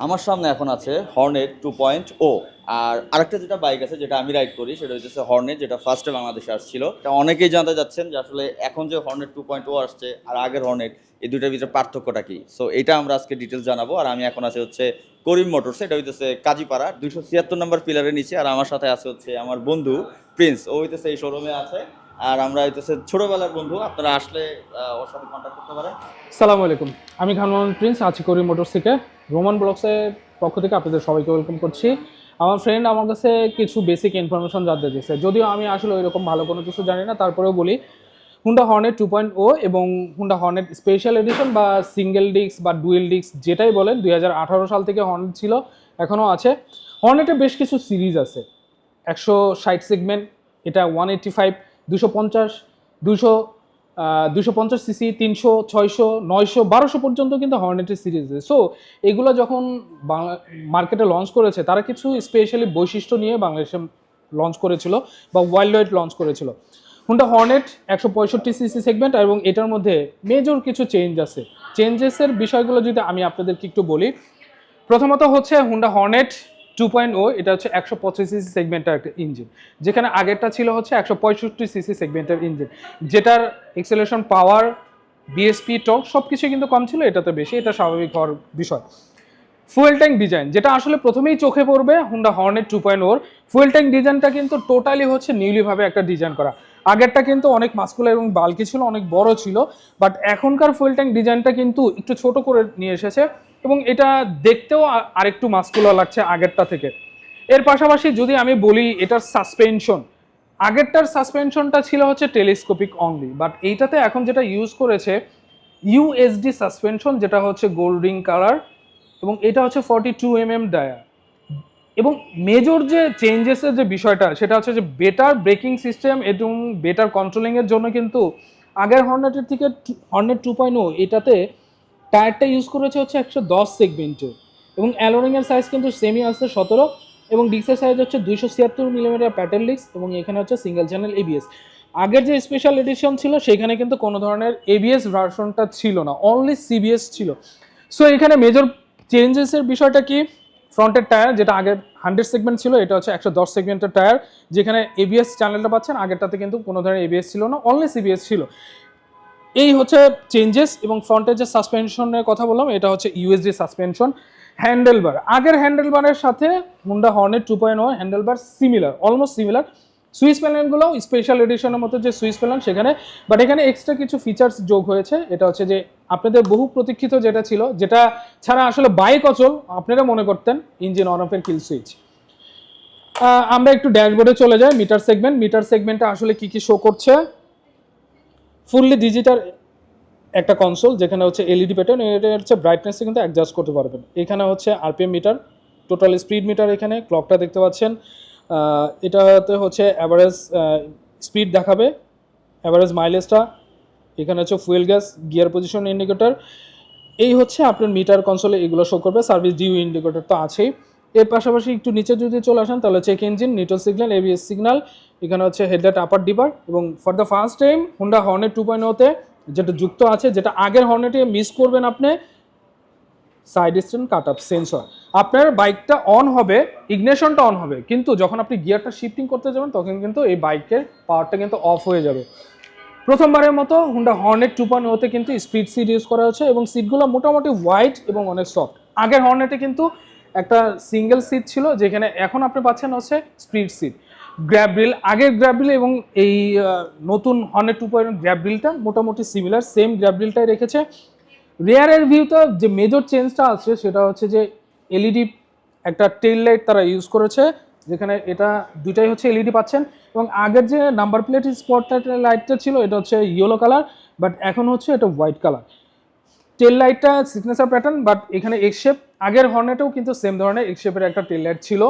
আমার সামনে এখন আছে হর্নেট 2.0। আর আরেকটা যেটা বাইক আছে যেটা আমি রাইড করি সেটা হচ্ছে হর্নেট, যেটা ফার্স্টে বাংলাদেশে আসছিল। তা অনেকেই জানতে যাচ্ছেন যে আসলে এখন যে হর্নেট 2.0 আসছে আর আগের হর্নেট, এই দুইটার ভিতরে পার্থক্যটা কি। সো এটা আমরা আজকে ডিটেলস জানাবো। আর আমি এখন আছে হচ্ছে করিম মোটরস, এটা হইতেছে কাজীপাড়া 276 নম্বর পিলারের নিচে। আর আমার সাথে আছে হচ্ছে আমার বন্ধু প্রিন্স, ও হইতেছে এই শোরুমে আছে। আর আমরা হইতেছে ছোটবেলার বন্ধু, আপনারা আসলে ওর সাথে কন্ট্যাক্ট করতে পারেন। সালামু আলাইকুম, আমি খান মোহাম্মদ প্রিন্স আছি করিম মোটরস থেকে। রোমান ব্লগসের পক্ষ থেকে আপনাদের সবাইকে ওয়েলকাম করছি। আমার ফ্রেন্ড আমার কাছে কিছু বেসিক ইনফরমেশন জানতে দিয়েছে, যদিও আমি আসলে ওইরকম ভালো কোনো কিছু জানি না, তারপরেও বলি। হুন্ডা হর্নেট 2.0 এবং হুন্ডা হর্নেট স্পেশাল এডিশন বা সিঙ্গেল ডিস্ক বা ডুয়েল ডিস্ক যেটাই বলেন, 2018 সাল থেকে হর্নেট ছিল, এখনও আছে। হর্নেটের বেশ কিছু সিরিজ আছে। 160 সেগমেন্ট, এটা 185, 250, 200, 250 সিসি, 300, 600, 900, 1200 পর্যন্ত কিন্তু হর্নেটের সিরিজ আছে। সো এগুলো যখন মার্কেটে লঞ্চ করেছে, তারা কিছু স্পেশালি বৈশিষ্ট্য নিয়ে বাংলাদেশে লঞ্চ করেছিল বা ওয়ার্ল্ড ওয়াইড লঞ্চ করেছিল। হুন্ডা হর্নেট 165 সিসি সেগমেন্ট, এবং এটার মধ্যে মেজর কিছু চেঞ্জ আছে। চেঞ্জেসের বিষয়গুলো যদি আমি আপনাদেরকে একটু বলি, প্রথমত হচ্ছে হুন্ডা হর্নেট 2.0, এটা হচ্ছে 125 সিসি সেগমেন্টের একটা ইঞ্জিন, যেখানে আগেরটা ছিল হচ্ছে 165 সিসি সেগমেন্টের ইঞ্জিন, যেটার এক্সেলারেশন পাওয়ার, বিএসপি, টর্ক সব কিছু কিন্তু কম ছিল, এটাতে বেশি, এটা স্বাভাবিক হওয়ার বিষয়। ফুয়েল ট্যাঙ্ক ডিজাইন, যেটা আসলে প্রথমেই চোখে পড়বে হুন্ডা হর্নেট 2.0, ফুয়েল ট্যাঙ্ক ডিজাইনটা কিন্তু টোটালি হচ্ছে নিউলিভাবে একটা ডিজাইন করা। আগেরটা কিন্তু অনেক মাস্কুলার এবং বাল্কি ছিল, অনেক বড় ছিল, বাট এখনকার ফুয়েল ট্যাঙ্ক ডিজাইনটা কিন্তু একটু ছোট করে নিয়ে এসেছে, এবং এটা দেখতেও আরেকটু মাস্কুলার লাগছে আগেরটা থেকে। এর পাশাপাশি যদি আমি বলি এটার সাসপেনশন, আগেরটার সাসপেনশনটা ছিল হচ্ছে টেলিস্কোপিক অনলি, বাট এইটাতে এখন যেটা ইউজ করেছে ইউএসডি সাসপেনশন, যেটা হচ্ছে গোল্ড রিং কালার, এবং এটা হচ্ছে 42 ডায়া। এবং মেজর যে চেঞ্জেসের যে বিষয়টা, সেটা হচ্ছে যে বেটার ব্রেকিং সিস্টেম এবং বেটার কন্ট্রোলিংয়ের জন্য কিন্তু আগের হর্নেটের থেকে হর্নেট 2.0 এটাতে টায়ারটা ইউজ করেছে হচ্ছে 110 সেগমেন্টের, এবং অ্যালোরিংয়ের সাইজ কিন্তু সেমি আসছে 17, এবং ডিস্কের সাইজ হচ্ছে 276 মিলিমিটার প্যাটেল ডিস্ক, এবং এখানে হচ্ছে সিঙ্গেল চ্যানেল এবিএস। আগের যে স্পেশাল এডিশন ছিল সেখানে কিন্তু কোনো ধরনের এবিএস ভার্সনটা ছিল না, অনলি সিবিএস ছিল। সো এখানে মেজর চেঞ্জেসের বিষয়টা কি, ফ্রন্টের টায়ার যেটা আগের 100 সেগমেন্ট ছিল, এটা হচ্ছে 110 সেগমেন্টের টায়ার, যেখানে এবিএস চ্যানেলটা পাচ্ছেন, আগেরটাতে কিন্তু কোনো ধরনের এবিএস ছিল না, অনলি সিবিএস ছিল। এই হচ্ছে চেঞ্জেস। এবং ফ্রন্টের যে সাসপেনশনের কথা বললাম, এটা হচ্ছে ইউএসডি সাসপেনশন। হ্যান্ডেলবার, আগের হ্যান্ডেলবারের সাথে Honda Hornet 2.0 handlebar similar, almost similar. Switch প্যানেলগুলো স্পেশাল এডিশনের মতো যে সুইস প্যানেল সেখানে, বাট এখানে এক্সট্রা কিছু ফিচার্স যোগ হয়েছে। এটা হচ্ছে যে আপনাদের বহু প্রতীক্ষিত যেটা ছিল, যেটা ছাড়া আসলে বাইক অচল আপনারা মনে করতেন, ইঞ্জিন অন অফের কিল সুইচ। আমরা একটু ড্যাশবোর্ডে চলে যাই। মিটার সেগমেন্ট, মিটার সেগমেন্টে আসলে কি কি শো করছে, ফুললি ডিজিটাল একটা কনসোল, যেখানে হচ্ছে এলইডি প্যাটার্ন, এটা হচ্ছে ব্রাইটনেসে কিন্তু অ্যাডজাস্ট করতে পারবেন। এখানে হচ্ছে RPM meter, total speed metre, এখানে ক্লকটা দেখতে পাচ্ছেন। এটাতে হচ্ছে অ্যাভারেজ স্পিড দেখাবে, অ্যাভারেজ মাইলেজটা। এখানে হচ্ছে fuel gas, gear position indicator. এই হচ্ছে আপনার মিটার কনসোলে এগুলো শো করবে। সার্ভিস ডিউ ইন্ডিকেটর তো আছেই। এর পাশাপাশি একটু নিচে যদি চলে আসেন, তাহলে check engine, neutral signal, ABS signal. এখানে হচ্ছে হেডলাইট আপার ডিপার, এবং for the first time Honda Hornet 2.0-তে যেটা যুক্ত আছে, যেটা আগের হর্নেটে মিস করবেন আপনি, side stand cut up sensor. আপনার বাইকটা অন হবে, ইগনিশনটা অন হবে, কিন্তু যখন আপনি গিয়ারটা শিফটিং করতে যাবেন তখন কিন্তু এই বাইকের পাওয়ারটা কিন্তু অফ হয়ে যাবে। প্রথমবারের মতো হুন্ডা হর্নেট 2.0-তে কিন্তু স্পিড সিট ইউজ করা হচ্ছে, এবং সিটগুলো মোটামুটি হোয়াইট এবং অনেক সফট। আগের হর্নেটে কিন্তু একটা সিঙ্গেল সিট ছিল, যেখানে এখন আপনি পাচ্ছেন হচ্ছে স্পিড সিট। গ্র্যাব রিল, আগের গ্র্যাব রিল এবং এই নতুন হর্নেট 2.0 গ্র্যাব রিলটা মোটামুটি সিমিলার, সেম গ্র্যাব রিলটাই রেখেছে। রেয়ারের ভিউতে যে মেজর চেঞ্জটা আছে সেটা হচ্ছে যে এলইডি একটা টেল লাইট তারা ইউজ করেছে, যেখানে এটা দুইটাই হচ্ছে এলইডি পাচ্ছেন। এবং আগের যে নাম্বার প্লেট স্পট লাইটটা ছিল, এটা হচ্ছে ইয়েলো কালার, বাট এখন হচ্ছে এটা হোয়াইট কালার। টেল লাইটটা সিগনেচার প্যাটার্ন, বাট এখানে এক্স শেপ। আগের হর্নেটেও কিন্তু সেম ধরনের এক্স শেপের একটা টেল লাইট ছিল।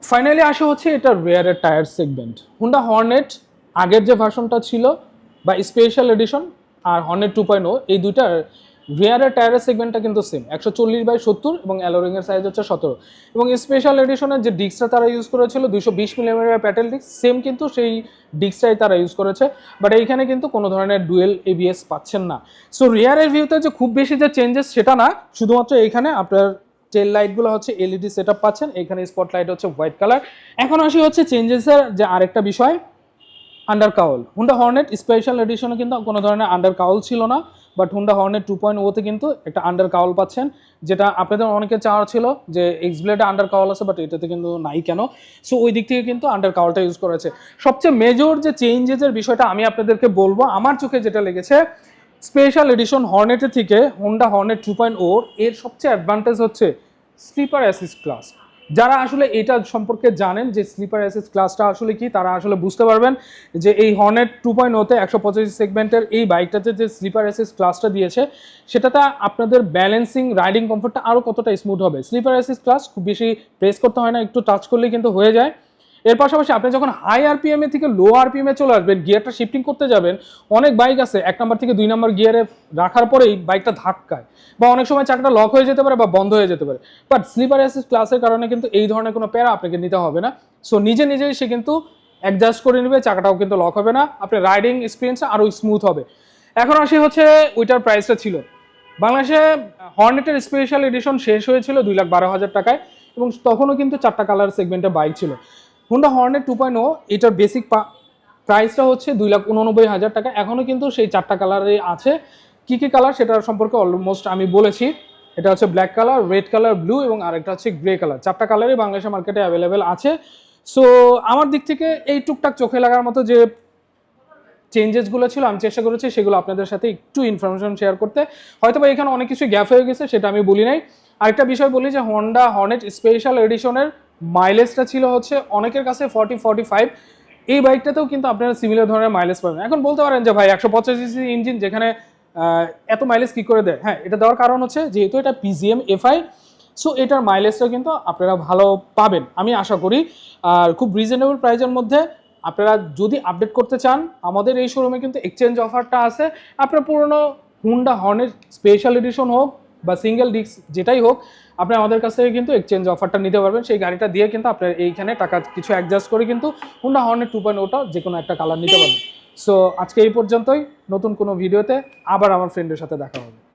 ফাইনালি আসে হচ্ছে এটা রেয়ারের টায়ার সেগমেন্ট। হুন্ডা হর্নেট আগের যে ভার্সনটা ছিল বা স্পেশাল এডিশন আর হর্নেট 2.0, এই দুইটার রেয়ারের টায়ারের সেগমেন্টটা কিন্তু সেম, 140/70, এবং অ্যালোরিংয়ের সাইজ হচ্ছে 17। এবং স্পেশাল এডিশনের যে ডিস্কটা তারা ইউজ করেছিল 220 মিলিমিটার প্যাটেল ডিস্ক, সেম কিন্তু সেই ডিস্কটাই তারা ইউজ করেছে, বাট এইখানে কিন্তু কোনো ধরনের ডুয়েল এবিএস পাচ্ছেন না। সো রেয়ারের ভিউতে যে খুব বেশি যে চেঞ্জেস সেটা না, শুধুমাত্র এইখানে আপনার টেল লাইটগুলো হচ্ছে এলইডি সেটআপ পাচ্ছেন, এখানে স্পটলাইট হচ্ছে হোয়াইট কালার। এখন আসি হচ্ছে চেঞ্জেসের যে আরেকটা বিষয়, under cowl. Honda Hornet special এডিশনে কিন্তু কোনো ধরনের আন্ডার কাউল ছিল না, বাট হুন্ডা হর্নেট 2.0 তে কিন্তু একটা আন্ডার কাউল পাচ্ছেন, যেটা আপনাদের অনেকে চাওয়া ছিল যে এক্সব্লেডে আন্ডার কাউল আছে, বাট এটাতে কিন্তু নাই কেন। সো ওই দিক থেকে কিন্তু আন্ডার কাউলটা ইউজ করেছে। সবচেয়ে মেজর যে চেঞ্জেসের বিষয়টা আমি আপনাদেরকে বলবো, আমার চোখে যেটা লেগেছে, স্পেশাল এডিশন হর্নেটের থেকে হুন্ডা হর্নেট 2.0 এর সবচেয়ে অ্যাডভান্টেজ হচ্ছে স্লিপার অ্যাসিস্ট ক্লাস। যারা আসলে এটা সম্পর্কে জানেন যে স্লিপার অ্যাসিস্ট ক্লাসটা আসলে কি, তারা আসলে বুঝতে পারবেন যে এই হর্নেট 2.0-তে 185 সেগমেন্টের এই বাইকটাতে যে স্লিপার অ্যাসিস্ট ক্লাসটা দিয়েছে, সেটাতে আপনাদের ব্যালেন্সিং, রাইডিং কমফোর্টটা আরও কতটা স্মুথ হবে। স্লিপার অ্যাসিস্ট ক্লাস খুব বেশি প্রেস করতে হয় না, একটু টাচ করলেই কিন্তু হয়ে যায়। এর পাশাপাশি আপনি যখন হাই আরপিএম এ থেকে লো আরপিএম এ চলে আসবেন, গিয়ারটা শিফটিং করতে যাবেন, অনেক বাইক আছে 1 নাম্বার থেকে 2 নাম্বার গিয়ারে রাখার পরেই বাইকটা ধাক্কায়, বা অনেক সময় চাকাটা লক হয়ে যেতে পারে বা বন্ধ হয়ে যেতে পারে। বাট স্লিপার অ্যাসিস্ট ক্লাসের কারণে কিন্তু এই ধরনের কোনো প্যারা আপনাকে নিতে হবে না। সো নিজে নিজেই সে কিন্তু অ্যাডজাস্ট করে নেবে, চাকাটাও কিন্তু লক হবে না, আপনার রাইডিং এক্সপিরিয়েন্সটা আরও স্মুথ হবে। এখন আসি হচ্ছে ওইটার প্রাইসটা ছিল, বাংলাদেশে হর্নেটের স্পেশাল এডিশন শেষ হয়েছিল 2,12,000 টাকায়, এবং তখনও কিন্তু 4টা কালার সেগমেন্টের বাইক ছিল। হুন্ডা হর্নেট 2.0 এটার বেসিক প্রাইসটা হচ্ছে 2,89,000 টাকা। এখনও কিন্তু সেই 4টা কালারে আছে। কী কী কালার সেটার সম্পর্কে অলমোস্ট আমি বলেছি। এটা হচ্ছে black colour, red colour, blue এবং আরেকটা হচ্ছে গ্রে কালার। 4টা কালারই বাংলাদেশের মার্কেটে অ্যাভেলেবেল আছে। সো আমার দিক থেকে এই টুকটাক চোখে লাগার মতো যে চেঞ্জেসগুলো ছিল আমি চেষ্টা করেছি সেগুলো আপনাদের সাথে একটু ইনফরমেশন শেয়ার করতে। হয়তো বা এখানে অনেক কিছু গ্যাপ হয়ে গেছে, সেটা আমি বলি নাই। আরেকটা বিষয় বলি যে হোন্ডা হর্নেট স্পেশাল এডিশনের মাইলেজটা ছিল হচ্ছে অনেকের কাছে 40-45। এই বাইকটাতেও কিন্তু আপনারা সিমিলার ধরনের মাইলেজ পাবেন। এখন বলতে পারেন যে ভাই 150 সিসি ইঞ্জিন যেখানে এত মাইলেজ কী করে দেয়? হ্যাঁ, এটা দেওয়ার কারণ হচ্ছে যেহেতু এটা পিজিএম এফআই, সো এটার মাইলেজটা কিন্তু আপনারা ভালো পাবেন আমি আশা করি। আর খুব রিজনেবল প্রাইসের মধ্যে আপনারা যদি আপডেট করতে চান, আমাদের এই শোরুমে কিন্তু এক্সচেঞ্জ অফারটা আছে। আপনার পুরনো হুন্ডা হর্নেট স্পেশাল এডিশন হোক বা সিঙ্গেল ডিস্ক যেটাই হোক, আপনি আমাদের কাছ থেকে কিন্তু এক্সচেঞ্জ অফারটা নিতে পারবেন। সেই গাড়িটা দিয়ে কিন্তু আপনার এইখানে টাকা কিছু অ্যাডজাস্ট করে কিন্তু হুন্ডা হর্নেট 2.0টা যে কোনো একটা কালার নিতে পারবেন। সো আজকে এই পর্যন্তই। নতুন কোনো ভিডিওতে আবার আমার ফ্রেন্ডের সাথে দেখা হবে।